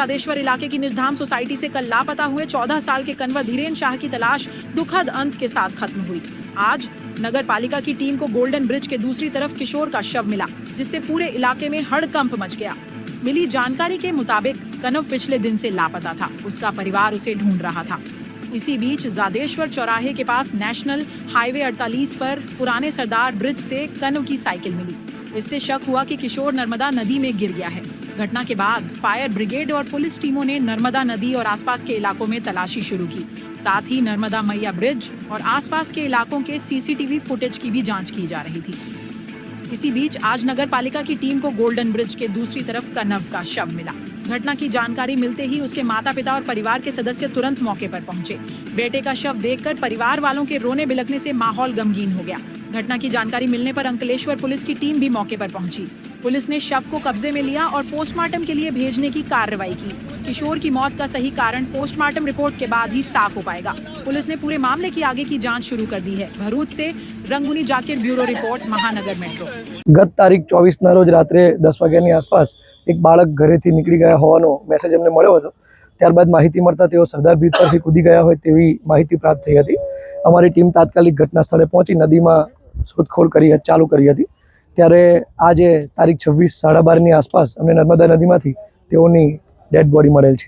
जादेश्वर इलाके की निजधाम सोसाइटी से कल लापता हुए 14 साल के कन्वर धीरेन शाह की तलाश दुखद अंत के साथ खत्म हुई। आज नगर पालिका की टीम को गोल्डन ब्रिज के दूसरी तरफ किशोर का शव मिला, जिससे पूरे इलाके में हड़कंप मच गया। मिली जानकारी के मुताबिक कनव पिछले दिन से लापता था, उसका परिवार उसे ढूंढ रहा था। इसी बीच जादेश्वर चौराहे के पास नेशनल हाईवे 48 पर पुराने सरदार ब्रिज से कनव की साइकिल मिली। इससे शक हुआ कि किशोर नर्मदा नदी में गिर गया है। घटना के बाद फायर ब्रिगेड और पुलिस टीमों ने नर्मदा नदी और आसपास के इलाकों में तलाशी शुरू की। साथ ही नर्मदा मैया ब्रिज और आसपास के इलाकों के सीसीटीवी फुटेज की भी जांच की जा रही थी। इसी बीच आज नगर पालिका की टीम को गोल्डन ब्रिज के दूसरी तरफ कनव का शव मिला। घटना की जानकारी मिलते ही उसके माता पिता और परिवार के सदस्य तुरंत मौके पर पहुंचे। बेटे का शव देखकर परिवार वालों के रोने बिलखने से माहौल गमगीन हो गया। घटना की जानकारी मिलने पर अंकलेश्वर पुलिस की टीम भी मौके पर पहुंची। पुलिस ने शव को कब्जे में लिया और पोस्टमार्टम के लिए भेजने की कार्रवाई की। किशोर की मौत का सही कारण पोस्टमार्टम रिपोर्ट के बाद ही साफ हो पाएगा। पुलिस ने पूरे मामले की आगे की जांच शुरू कर दी है। भरूच से रंगुनी जाकिर, ब्यूरो रिपोर्ट, महानगर मेट्रो। गत तारीख 24 रोज रात्रे 10 वाग्याની आसपास एक बाળક ઘરેથી નીકળી ગયા હોવાનો મેસેજ અમને મળ્યો હતો। ત્યારબાદ માહિતી મળતા તેઓ સરદાર બ્રિજ પરથી કૂદી ગયા હોય તેવી માહિતી પ્રાપ્ત થઈ હતી। અમારી ટીમ તાત્કાલિક ઘટના સ્થળે પહોંચી નદીમાં શોધખોળ ચાલુ કરી હતી। ત્યારે આજે તારીખ 26 12:30ની આસપાસ અમને નર્મદા નદીમાંથી તેઓની ડેડ બોડી મળેલ છે।